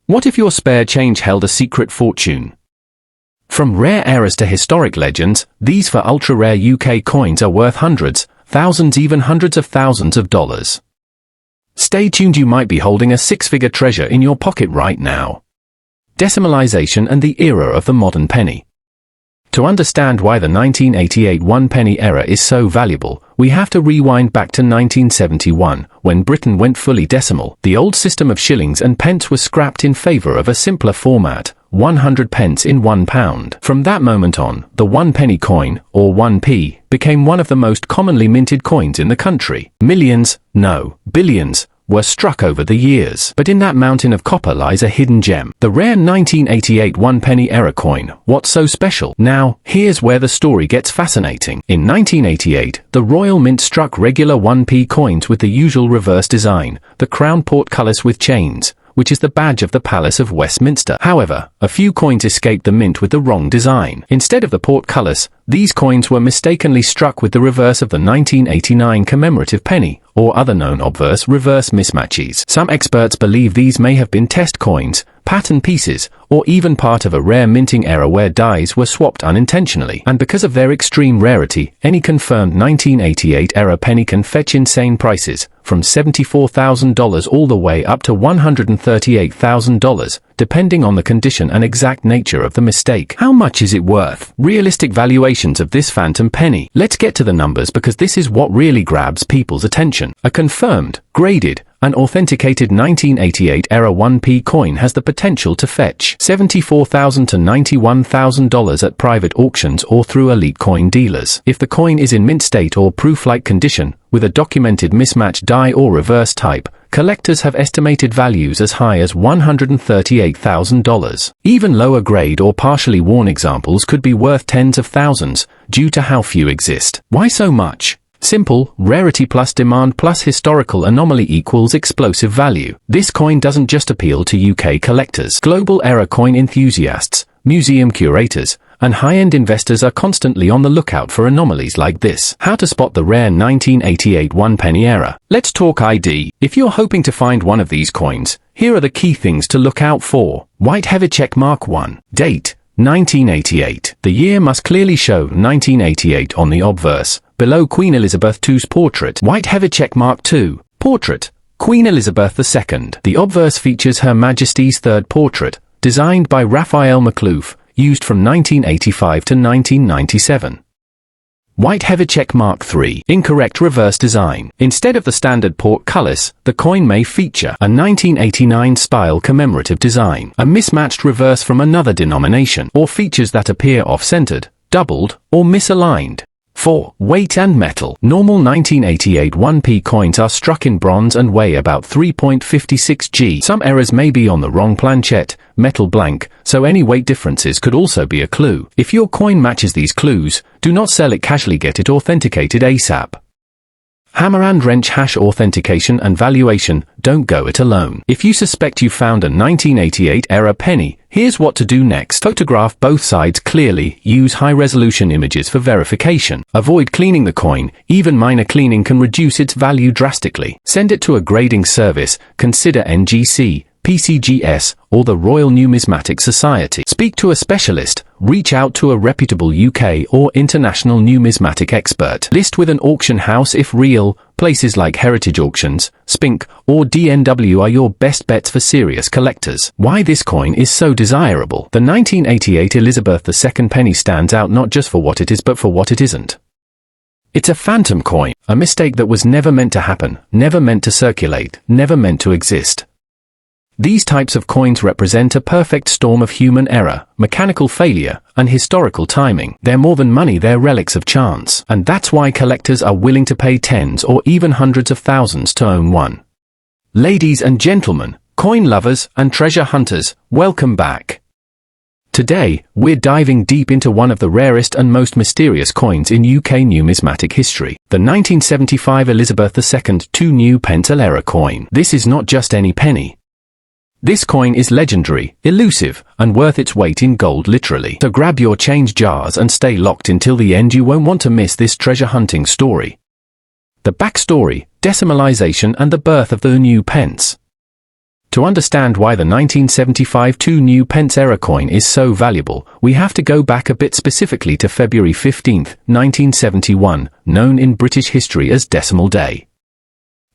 What if your spare change held a secret fortune? From rare errors to historic legends, these for ultra-rare UK coins are worth hundreds, thousands, even hundreds of thousands of dollars. Stay tuned, you might be holding a six-figure treasure in your pocket right now. Decimalization and the era of the modern penny. To understand why the 1988 one-penny era is so valuable, we have to rewind back to 1971, when Britain went fully decimal. The old system of shillings and pence was scrapped in favour of a simpler format, 100 pence in £1. From that moment on, the one-penny coin, or 1p, became one of the most commonly minted coins in the country. Millions, no, billions, were struck over the years. But in that mountain of copper lies a hidden gem. The rare 1988 one-penny era coin. What's so special? Now, here's where the story gets fascinating. In 1988, the Royal Mint struck regular 1p coins with the usual reverse design, the crown portcullis with chains, which is the badge of the Palace of Westminster. However, a few coins escaped the mint with the wrong design. Instead of the portcullis, these coins were mistakenly struck with the reverse of the 1989 commemorative penny, or other known obverse reverse mismatches. Some experts believe these may have been test coins, pattern pieces, or even part of a rare minting era where dies were swapped unintentionally. And because of their extreme rarity, any confirmed 1988 era penny can fetch insane prices, from $74,000 all the way up to $138,000, depending on the condition and exact nature of the mistake. How much is it worth? Realistic valuations of this phantom penny. Let's get to the numbers, because this is what really grabs people's attention. A confirmed, graded, and authenticated 1988 era 1p coin has the potential to fetch $74,000 to $91,000 at private auctions or through elite coin dealers. If the coin is in mint state or proof-like condition, with a documented mismatch die or reverse type, collectors have estimated values as high as $138,000. Even lower grade or partially worn examples could be worth tens of thousands, due to how few exist. Why so much? Simple, rarity plus demand plus historical anomaly equals explosive value. This coin doesn't just appeal to UK collectors. Global era coin enthusiasts, museum curators, and high-end investors are constantly on the lookout for anomalies like this. How to spot the rare 1988 one-penny era. Let's talk ID. If you're hoping to find one of these coins, here are the key things to look out for. White heavy check mark 1. Date: 1988. The year must clearly show 1988 on the obverse. Below Queen Elizabeth II's portrait. White heavy check mark 2. Portrait: Queen Elizabeth II. The obverse features Her Majesty's third portrait, designed by Raphael Makhlouf, used from 1985 to 1997. White heavy check mark 3. Incorrect reverse design. Instead of the standard portcullis, the coin may feature a 1989 style commemorative design, a mismatched reverse from another denomination, or features that appear off-centered, doubled, or misaligned. 4. Weight and metal. Normal 1988 1p coins are struck in bronze and weigh about 3.56 g. Some errors may be on the wrong planchette, metal blank, so any weight differences could also be a clue. If your coin matches these clues, do not sell it casually, get it authenticated ASAP. Hammer and wrench hash authentication and valuation. Don't go it alone. If you suspect you found a 1988 era penny, here's what to do next. Photograph both sides clearly. Use high-resolution images for verification. Avoid cleaning the coin. Even minor cleaning can reduce its value drastically. Send it to a grading service. Consider NGC, PCGS, or the Royal Numismatic Society. Speak to a specialist. Reach out to a reputable UK or international numismatic expert. List with an auction house if real. Places like Heritage Auctions, Spink, or DNW are your best bets for serious collectors. Why this coin is so desirable. The 1988 Elizabeth II penny stands out not just for what it is but for what it isn't. It's a phantom coin, a mistake that was never meant to happen, never meant to circulate, never meant to exist. These types of coins represent a perfect storm of human error, mechanical failure, and historical timing. They're more than money, they're relics of chance. And that's why collectors are willing to pay tens or even hundreds of thousands to own one. Ladies and gentlemen, coin lovers and treasure hunters, welcome back. Today, we're diving deep into one of the rarest and most mysterious coins in UK numismatic history, the 1975 Elizabeth II 2 new pence era coin. This is not just any penny. This coin is legendary, elusive, and worth its weight in gold literally. So grab your change jars and stay locked until the end. You won't want to miss this treasure hunting story. The backstory, decimalization and the birth of the new pence. To understand why the 1975 2 new pence era coin is so valuable, we have to go back a bit, specifically to February 15, 1971, known in British history as Decimal Day.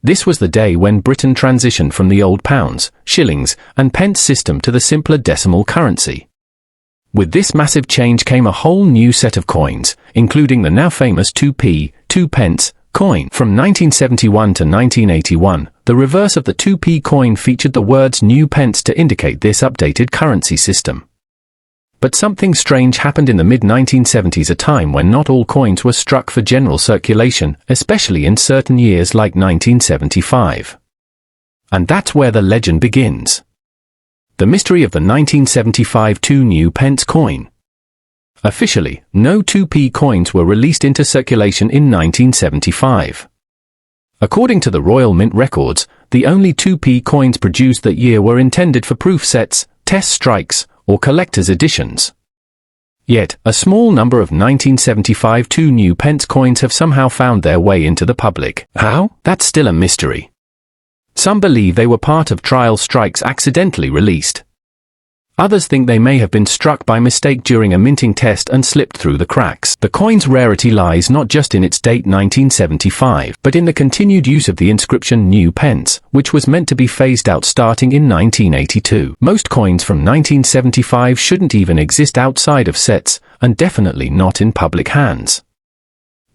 This was the day when Britain transitioned from the old pounds, shillings, and pence system to the simpler decimal currency. With this massive change came a whole new set of coins, including the now famous 2p, 2 pence, coin. From 1971 to 1981, the reverse of the 2p coin featured the words new pence to indicate this updated currency system. But something strange happened in the mid-1970s, a time when not all coins were struck for general circulation, especially in certain years like 1975. And that's where the legend begins. The mystery of the 1975 2 new pence coin. Officially, no 2p coins were released into circulation in 1975. According to the Royal Mint records, the only 2p coins produced that year were intended for proof sets, test strikes, or collector's editions. Yet, a small number of 1975 2 new pence coins have somehow found their way into the public. How? That's still a mystery. Some believe they were part of trial strikes accidentally released. Others think they may have been struck by mistake during a minting test and slipped through the cracks. The coin's rarity lies not just in its date 1975, but in the continued use of the inscription new pence, which was meant to be phased out starting in 1982. Most coins from 1975 shouldn't even exist outside of sets, and definitely not in public hands.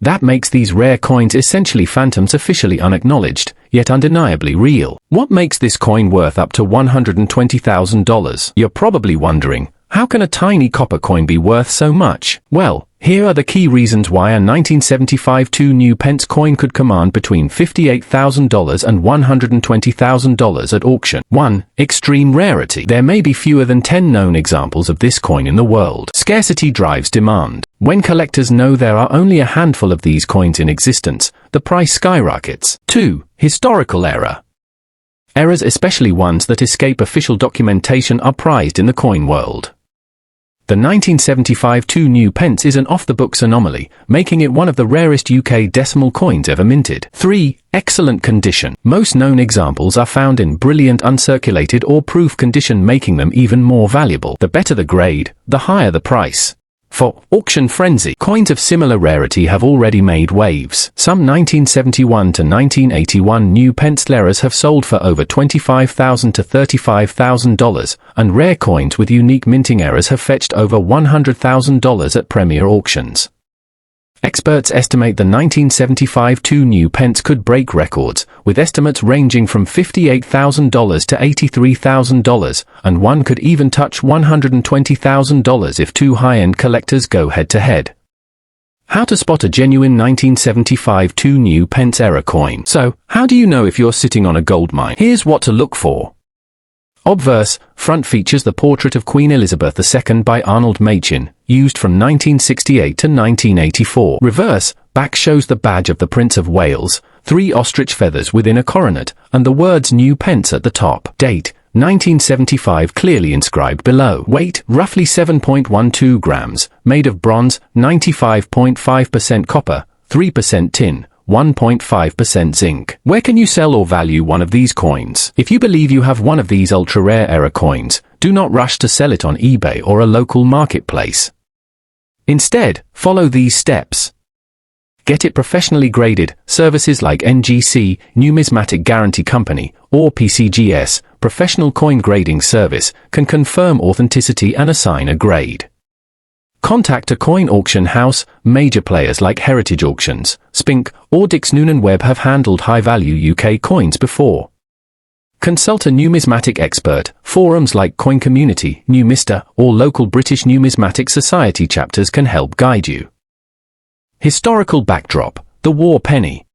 That makes these rare coins essentially phantoms, officially unacknowledged, yet undeniably real. What makes this coin worth up to $120,000? You're probably wondering, how can a tiny copper coin be worth so much? Well, here are the key reasons why a 1975 2 new pence coin could command between $58,000 and $120,000 at auction. 1. Extreme rarity. There may be fewer than 10 known examples of this coin in the world. Scarcity drives demand. When collectors know there are only a handful of these coins in existence, the price skyrockets. 2. Historical error. Errors, especially ones that escape official documentation, are prized in the coin world. The 1975 2 new pence is an off-the-books anomaly, making it one of the rarest UK decimal coins ever minted. 3. Excellent condition. Most known examples are found in brilliant uncirculated or proof condition, making them even more valuable. The better the grade, the higher the price. For auction frenzy, coins of similar rarity have already made waves. Some 1971 to 1981 new pence letters have sold for over $25,000 to $35,000, and rare coins with unique minting errors have fetched over $100,000 at premier auctions. Experts estimate the 1975 2 new pence could break records, with estimates ranging from $58,000 to $83,000, and one could even touch $120,000 if two high-end collectors go head-to-head. How to spot a genuine 1975 2 new pence era coin. So, how do you know if you're sitting on a gold mine? Here's what to look for. Obverse, front features the portrait of Queen Elizabeth II by Arnold Machin, used from 1968 to 1984. Reverse, back shows the badge of the Prince of Wales, 3 ostrich feathers within a coronet, and the words new pence at the top. Date, 1975 clearly inscribed below. Weight, roughly 7.12 grams, made of bronze, 95.5% copper, 3% tin, 1.5% zinc. Where can you sell or value one of these coins? If you believe you have one of these ultra-rare era coins, do not rush to sell it on eBay or a local marketplace. Instead, follow these steps. Get it professionally graded. Services like NGC, Numismatic Guarantee Company, or PCGS, Professional Coin Grading Service, can confirm authenticity and assign a grade. Contact a coin auction house. Major players like Heritage Auctions, Spink, or Dix Noonan Webb have handled high-value UK coins before. Consult a numismatic expert. Forums like Coin Community, Numista, or local British Numismatic Society chapters can help guide you. Historical backdrop. The war penny.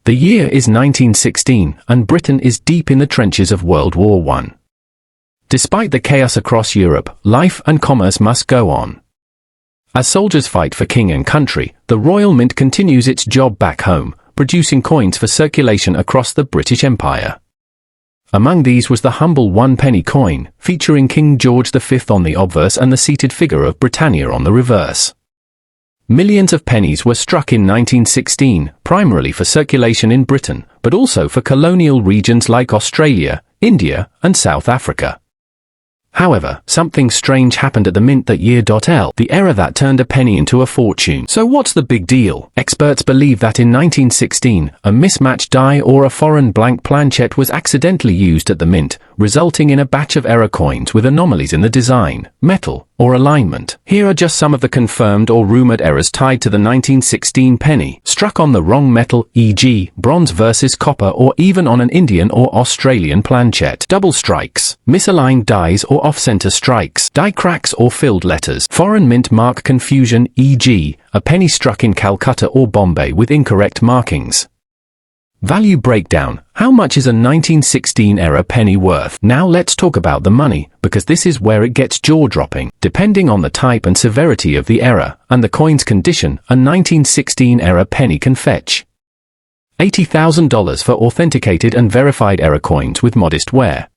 The year is 1916, and Britain is deep in the trenches of World War I. Despite the chaos across Europe, life and commerce must go on. As soldiers fight for king and country, the Royal Mint continues its job back home, producing coins for circulation across the British Empire. Among these was the humble 1-penny coin, featuring King George V on the obverse and the seated figure of Britannia on the reverse. Millions of pennies were struck in 1916, primarily for circulation in Britain, but also for colonial regions like Australia, India, and South Africa. However, something strange happened at the mint that year. The error that turned a penny into a fortune. So what's the big deal? Experts believe that in 1916, a mismatched die or a foreign blank planchet was accidentally used at the mint, resulting in a batch of error coins with anomalies in the design, metal, or alignment. Here are just some of the confirmed or rumored errors tied to the 1916 penny. Struck on the wrong metal, e.g., bronze versus copper, or even on an Indian or Australian planchet. Double strikes, misaligned dies or off-center strikes, die cracks or filled letters. Foreign mint mark confusion, e.g., a penny struck in Calcutta or Bombay with incorrect markings. Value breakdown. How much is a 1916 error penny worth? Now let's talk about the money, because this is where it gets jaw-dropping. Depending on the type and severity of the error, and the coin's condition, a 1916 error penny can fetch $80,000 for authenticated and verified error coins with modest wear.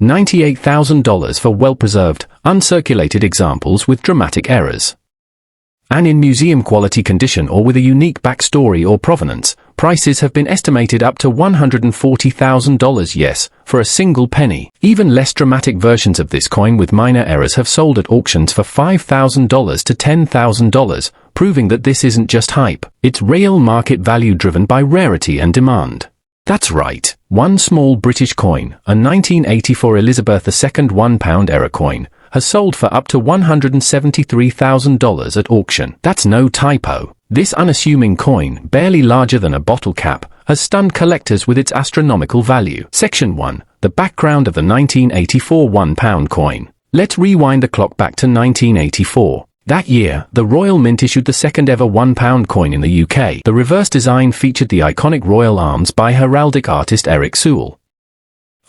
$98,000 for well-preserved, uncirculated examples with dramatic errors. And in museum quality condition or with a unique backstory or provenance, prices have been estimated up to $140,000, yes, for a single penny. Even less dramatic versions of this coin with minor errors have sold at auctions for $5,000 to $10,000, proving that this isn't just hype, it's real market value driven by rarity and demand. That's right, one small British coin, a 1984 Elizabeth II £1 error coin, has sold for up to $173,000 at auction. That's no typo. This unassuming coin, barely larger than a bottle cap, has stunned collectors with its astronomical value. Section 1. The background of the 1984 £1 coin. Let's rewind the clock back to 1984. That year, the Royal Mint issued the second ever £1 coin in the UK. The reverse design featured the iconic royal arms by heraldic artist Eric Sewell.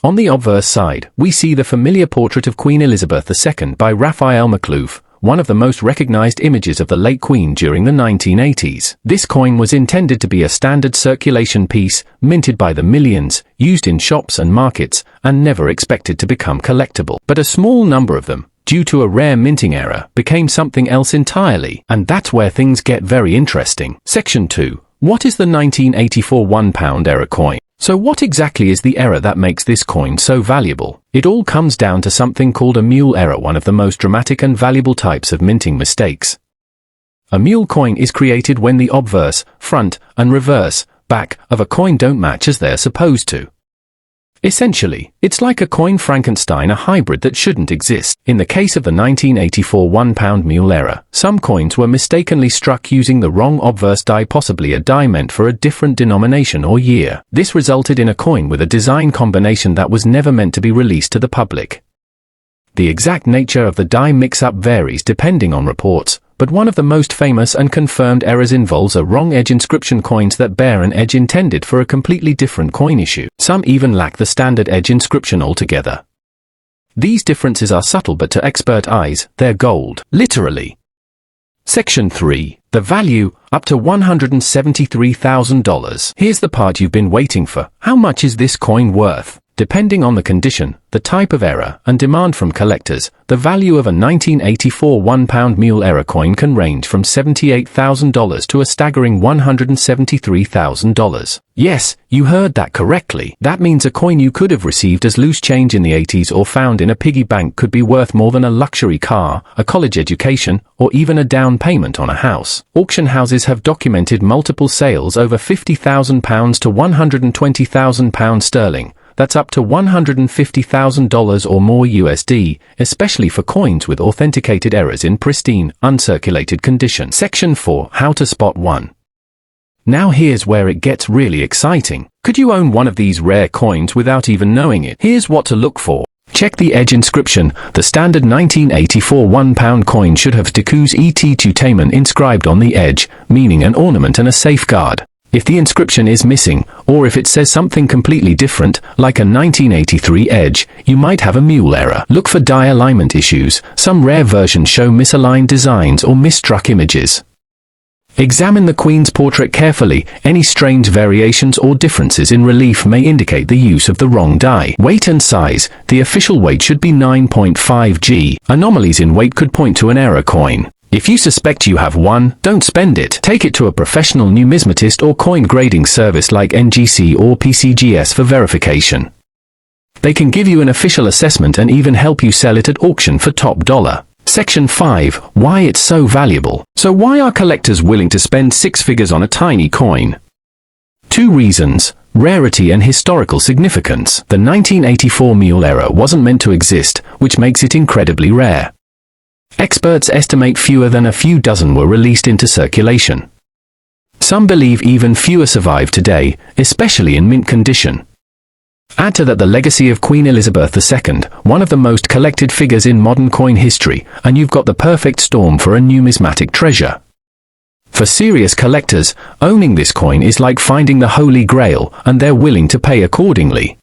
On the obverse side, we see the familiar portrait of Queen Elizabeth II by Raphael Macluf, one of the most recognized images of the late Queen during the 1980s. This coin was intended to be a standard circulation piece, minted by the millions, used in shops and markets, and never expected to become collectible. But a small number of them, due to a rare minting error, became something else entirely, and that's where things get very interesting. Section 2. What is the 1984 £1 error coin? So what exactly is the error that makes this coin so valuable? It all comes down to something called a mule error, one of the most dramatic and valuable types of minting mistakes. A mule coin is created when the obverse, front, and reverse, back, of a coin don't match as they're supposed to. Essentially, it's like a coin Frankenstein, a hybrid that shouldn't exist. In the case of the 1984 £1 mule error, some coins were mistakenly struck using the wrong obverse die, possibly a die meant for a different denomination or year. This resulted in a coin with a design combination that was never meant to be released to the public. The exact nature of the die mix-up varies depending on reports, but one of the most famous and confirmed errors involves a wrong edge inscription, coins that bear an edge intended for a completely different coin issue. Some even lack the standard edge inscription altogether. These differences are subtle, but to expert eyes, they're gold. Literally. Section 3. The value, up to $173,000. Here's the part you've been waiting for. How much is this coin worth? Depending on the condition, the type of error, and demand from collectors, the value of a 1984 £1 mule error coin can range from $78,000 to a staggering $173,000. Yes, you heard that correctly. That means a coin you could have received as loose change in the 80s or found in a piggy bank could be worth more than a luxury car, a college education, or even a down payment on a house. Auction houses have documented multiple sales over £50,000 to £120,000 sterling. That's up to $150,000 or more USD, especially for coins with authenticated errors in pristine, uncirculated condition. Section 4. How to spot one. Now here's where it gets really exciting. Could you own one of these rare coins without even knowing it? Here's what to look for. Check the edge inscription. The standard 1984 £1 coin should have Decus et Tutamen inscribed on the edge, meaning an ornament and a safeguard. If the inscription is missing, or if it says something completely different, like a 1983 edge, you might have a mule error. Look for die alignment issues. Some rare versions show misaligned designs or misstruck images. Examine the Queen's portrait carefully. Any strange variations or differences in relief may indicate the use of the wrong die. Weight and size. The official weight should be 9.5 g. Anomalies in weight could point to an error coin. If you suspect you have one, don't spend it. Take it to a professional numismatist or coin grading service like NGC or PCGS for verification. They can give you an official assessment and even help you sell it at auction for top dollar. Section 5. Why it's so valuable. So why are collectors willing to spend six figures on a tiny coin? Two reasons: rarity and historical significance. The 1984 mule era wasn't meant to exist, which makes it incredibly rare. Experts estimate fewer than a few dozen were released into circulation. Some believe even fewer survive today, especially in mint condition. Add to that the legacy of Queen Elizabeth II, one of the most collected figures in modern coin history, and you've got the perfect storm for a numismatic treasure. For serious collectors, owning this coin is like finding the Holy Grail, and they're willing to pay accordingly.